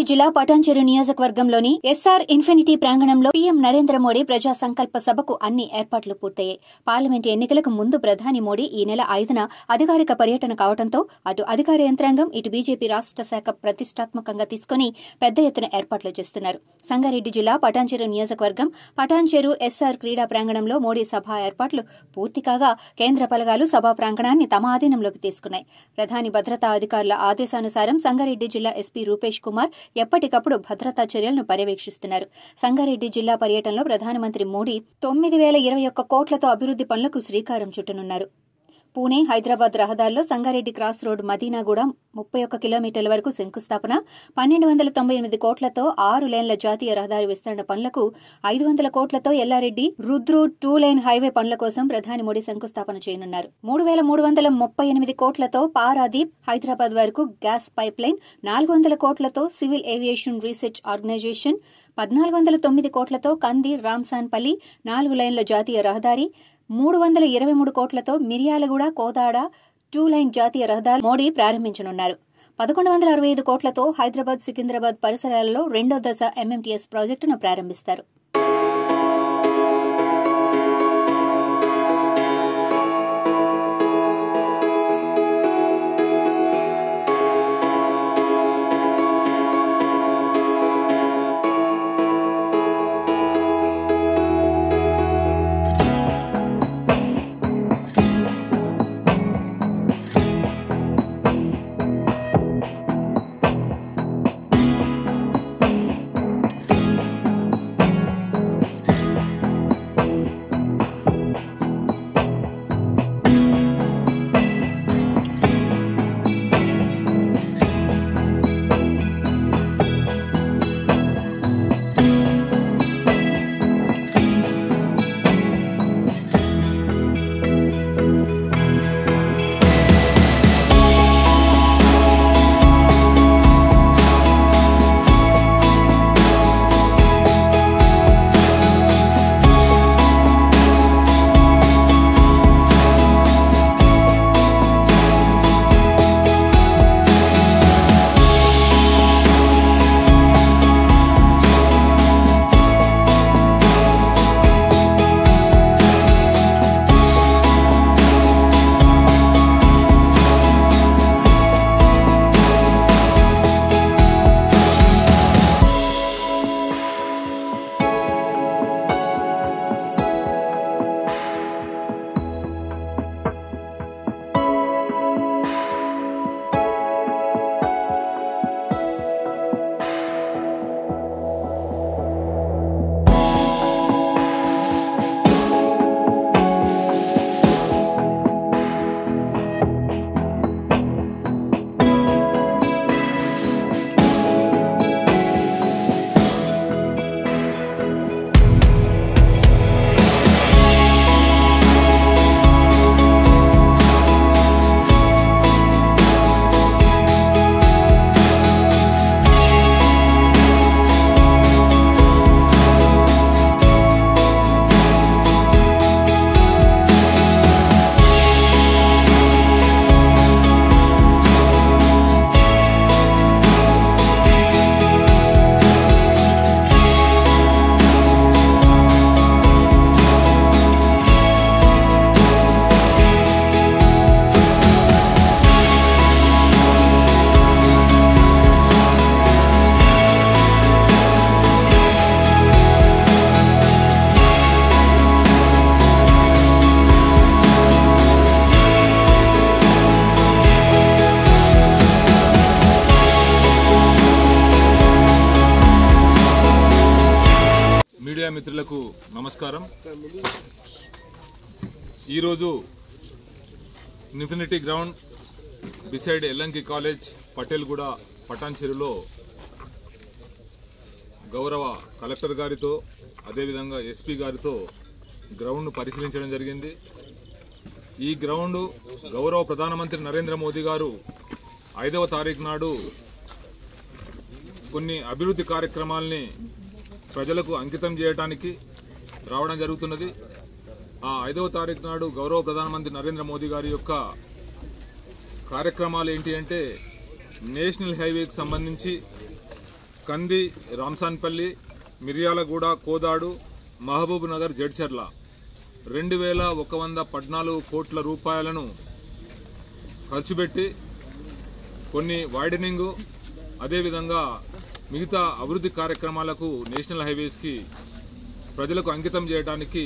జిల్లా పటాన్చెరు నియోజకవర్గంలోని SR infinity ప్రాంగణంలో పీఎం నరేంద్ర మోడీ ప్రజా సంకల్ప సభకు అన్ని ఏర్పాట్లు పూర్తయ్యాయి. పార్లమెంటు ఎన్నికలకు ముందు ప్రధాని మోడీ ఈ నెల 5న అధికారిక పర్యటన కావడంతో అటు అధికార యంత్రాంగం ఇటు బీజేపీ రాష్ట్ర శాఖ ప్రతిష్టాత్మకంగా తీసుకుని పెద్ద ఎత్తున ఏర్పాట్లు చేస్తున్నారు. సంగారెడ్డి జిల్లా పటాన్చెరు నియోజకవర్గం పటాన్చెరు ఎస్ఆర్ క్రీడా ప్రాంగణంలో మోడీ సభ ఏర్పాట్లు పూర్తి కాగా కేంద్ర బలగాలు సభా ప్రాంగణాన్ని తమ ఆధీనంలోకి తీసుకున్నాయి. ప్రధాని భద్రతా అధికారుల ఆదేశానుసారం సంగారెడ్డి జిల్లా ఎస్పీ రూపేష్ కుమార్ ఎప్పటికప్పుడు భద్రతా చర్యలను పర్యవేక్షిస్తున్నారు. సంగారెడ్డి జిల్లా పర్యటనలో ప్రధానమంత్రి మోడీ 9,021 కోట్లతో అభివృద్ది పనులకు శ్రీకారం చుట్టనున్నారు. పూణే హైదరాబాద్ రహదారిలో సంగారెడ్డి క్రాస్ రోడ్ మదీనాగూడెం 31 కిలోమీటర్ల వరకు శంకుస్థాపన, 1,298 కోట్లతో 6 లేన్ల జాతీయ రహదారి విస్తరణ పనులకు, 500 కోట్లతో ఎల్లారెడ్డి రుద్రు 2 లేన్ హైవే పనుల కోసం ప్రధాని మోడీ శంకుస్థాపన చేయనున్నారు. 3,338 కోట్లతో పారాదీప్ హైదరాబాద్ వరకు గ్యాస్ పైప్ లైన్, 400 కోట్లతో సివిల్ ఏవియేషన్ రీసెర్చ్ ఆర్గనైజేషన్, 1,409 కోట్లతో కంది రామ్సాన్పల్లి 4 లైన్ల జాతీయ రహదారి, 323 కోట్లతో మిర్యాలగూడ కోదాడ 2 లైన్ జాతీయ రహదారి మోడీ ప్రారంభించనున్నారు. 1,165 కోట్లతో హైదరాబాద్ సికింద్రాబాద్ పరిసరాలలో 2వ దశ ఎంఎంటీఎస్ ప్రాజెక్టును ప్రారంభిస్తారు. మీడియా మిత్రులకు నమస్కారం. ఈరోజు infinity ground beside Yellanki college Patelguda పటాన్చెరులో గౌరవ కలెక్టర్ గారితో అదేవిధంగా ఎస్పీ గారితో గ్రౌండ్ పరిశీలించడం జరిగింది. ఈ గ్రౌండ్ గౌరవ ప్రధానమంత్రి నరేంద్ర మోదీ గారు 5వ తారీఖు నాడు కొన్ని అభివృద్ధి కార్యక్రమాల్ని ప్రజలకు అంకితం చేయడానికి రావడం జరుగుతున్నది. ఆ 5వ తారీఖు నాడు గౌరవ ప్రధానమంత్రి నరేంద్ర మోదీ గారి యొక్క కార్యక్రమాలు ఏంటి అంటే నేషనల్ హైవేకి సంబంధించి కంది రాంసాన్పల్లి, మిర్యాలగూడ, కోదాడు, మహబూబ్ నగర్, జడ్చర్ల 2114 కోట్ల రూపాయలను ఖర్చు పెట్టి కొన్ని వైడనింగు అదేవిధంగా మిగతా అభివృద్ధి కార్యక్రమాలకు నేషనల్ హైవేస్కి ప్రజలకు అంకితం చేయడానికి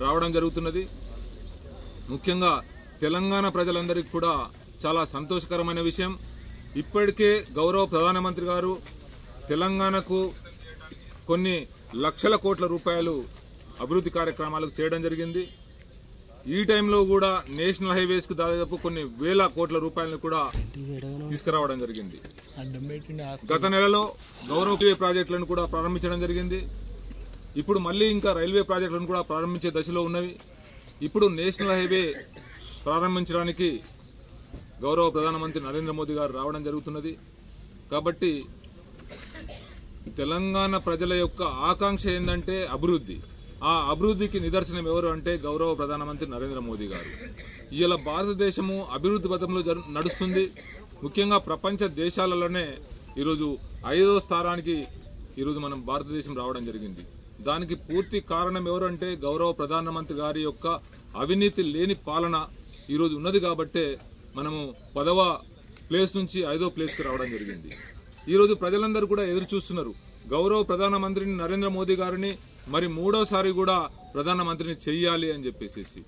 రావడం జరుగుతున్నది. ముఖ్యంగా తెలంగాణ ప్రజలందరికీ కూడా చాలా సంతోషకరమైన విషయం. ఇప్పటికే గౌరవ ప్రధానమంత్రి గారు తెలంగాణకు కొన్ని లక్షల కోట్ల రూపాయలు అభివృద్ధి కార్యక్రమాలకు చేయడం జరిగింది. ఈ టైంలో కూడా నేషనల్ హైవేస్కి దాదాపు కొన్ని వేల కోట్ల రూపాయలను కూడా తీసుకురావడం జరిగింది. గత నెలలో గౌరవ రైల్వే ప్రాజెక్టులను కూడా ప్రారంభించడం జరిగింది. ఇప్పుడు మళ్ళీ ఇంకా రైల్వే ప్రాజెక్టులను కూడా ప్రారంభించే దశలో ఉన్నవి. ఇప్పుడు నేషనల్ హైవే ప్రారంభించడానికి గౌరవ ప్రధానమంత్రి నరేంద్ర మోదీ గారు రావడం జరుగుతున్నది. కాబట్టి తెలంగాణ ప్రజల యొక్క ఆకాంక్ష ఏంటంటే అభివృద్ధి. ఆ అభివృద్ధికి నిదర్శనం ఎవరు అంటే గౌరవ ప్రధానమంత్రి నరేంద్ర మోదీ గారు. ఇలా భారతదేశము అభివృద్ధి పథంలో నడుస్తుంది. ముఖ్యంగా ప్రపంచ దేశాలలోనే ఈరోజు 5వ స్థానానికి ఈరోజు మనం భారతదేశం రావడం జరిగింది. దానికి పూర్తి కారణం ఎవరంటే గౌరవ ప్రధానమంత్రి గారి యొక్క అవినీతి లేని పాలన ఈరోజు ఉన్నది. కాబట్టే మనము 10వ ప్లేస్ నుంచి 5వ ప్లేస్కి రావడం జరిగింది. ఈరోజు ప్రజలందరూ కూడా ఎదురు చూస్తున్నారు గౌరవ ప్రధానమంత్రిని నరేంద్ర మోదీ గారిని మరి 3వసారి కూడా ప్రధానమంత్రిని చెయ్యాలి అని చెప్పేసి.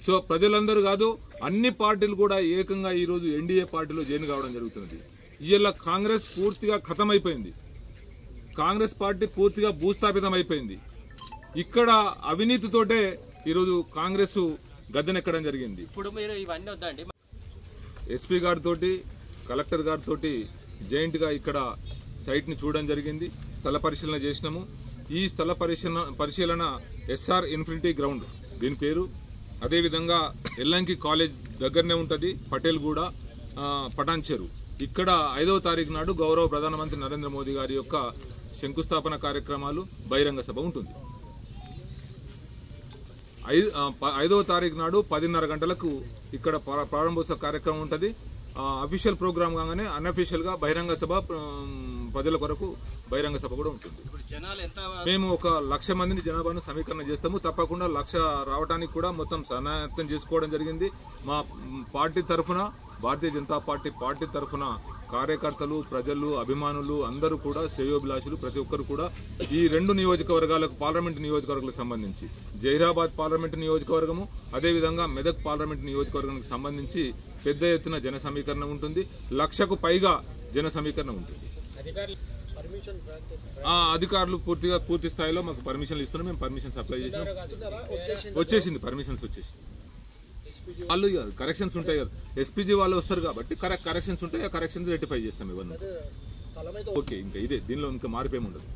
సో ప్రజలందరూ కాదు అన్ని పార్టీలు కూడా ఏకంగా ఈరోజు ఎన్డీఏ పార్టీలో జాయిన్ కావడం జరుగుతున్నది. ఇలా కాంగ్రెస్ పూర్తిగా ఖతమైపోయింది. కాంగ్రెస్ పార్టీ పూర్తిగా భూస్థాపితం అయిపోయింది. ఇక్కడ అవినీతితోటే ఈరోజు కాంగ్రెస్ గద్దెనెక్కడం జరిగింది. ఇప్పుడు మీరు ఇవన్నీ వద్దండి. ఎస్పీ గారితో కలెక్టర్ గారితో జాయింట్గా ఇక్కడ సైట్ని చూడడం జరిగింది. స్థల పరిశీలన చేసినాము. ఈ స్థల పరిశీలన ఎస్ఆర్ ఇన్ఫినిటీ గ్రౌండ్ దీని పేరు. అదేవిధంగా ఎల్లంకి కాలేజ్ దగ్గరనే ఉంటుంది, పటేల్గూడ, పటాన్చెరు. ఇక్కడ 5వ తారీఖు నాడు గౌరవ ప్రధానమంత్రి నరేంద్ర మోదీ గారి యొక్క శంకుస్థాపన కార్యక్రమాలు బహిరంగ సభ ఉంటుంది. 5వ తారీఖు నాడు 10:30 గంటలకు ఇక్కడ ప్రారంభోత్సవ కార్యక్రమం ఉంటుంది. అఫీషియల్ ప్రోగ్రామ్ కాగానే అన్అఫీషియల్గా బహిరంగ సభ ప్రజల కొరకు బహిరంగ సభ కూడా ఉంటుంది. మేము 1,00,000 మందిని జనాభాను సమీకరణ చేస్తాము. తప్పకుండా 1,00,000 రావడానికి కూడా మొత్తం సన్నాహం చేసుకోవడం జరిగింది. మా పార్టీ తరఫున, భారతీయ జనతా పార్టీ తరఫున కార్యకర్తలు, ప్రజలు, అభిమానులు అందరూ కూడా, శ్రేయోభిలాషులు ప్రతి ఒక్కరు కూడా ఈ 2 నియోజకవర్గాలకు, పార్లమెంటు నియోజకవర్గాలకు సంబంధించి జహీరాబాద్ పార్లమెంటు నియోజకవర్గము అదేవిధంగా మెదక్ పార్లమెంటు నియోజకవర్గానికి సంబంధించి పెద్ద ఎత్తున జన సమీకరణ ఉంటుంది. 1,00,000కు పైగా జన సమీకరణ ఉంటుంది. అధికారులు పూర్తి స్థాయిలో మాకు పర్మిషన్లు ఇస్తున్నాం. మేము పర్మిషన్స్ అప్లై చేసినాం. వచ్చేసింది, పర్మిషన్స్ వచ్చేసింది. వాళ్ళు కరెక్షన్స్ ఉంటాయి కదా, ఎస్పీజీ వాళ్ళు వస్తారు కాబట్టి కరెక్షన్స్ ఉంటాయి. ఆ కరెక్షన్స్ రెక్టిఫై చేస్తాం ఇవన్నీ. ఓకే, ఇంకా ఇదే, దీనిలో ఇంకా మార్పు ఏమి ఉండదు.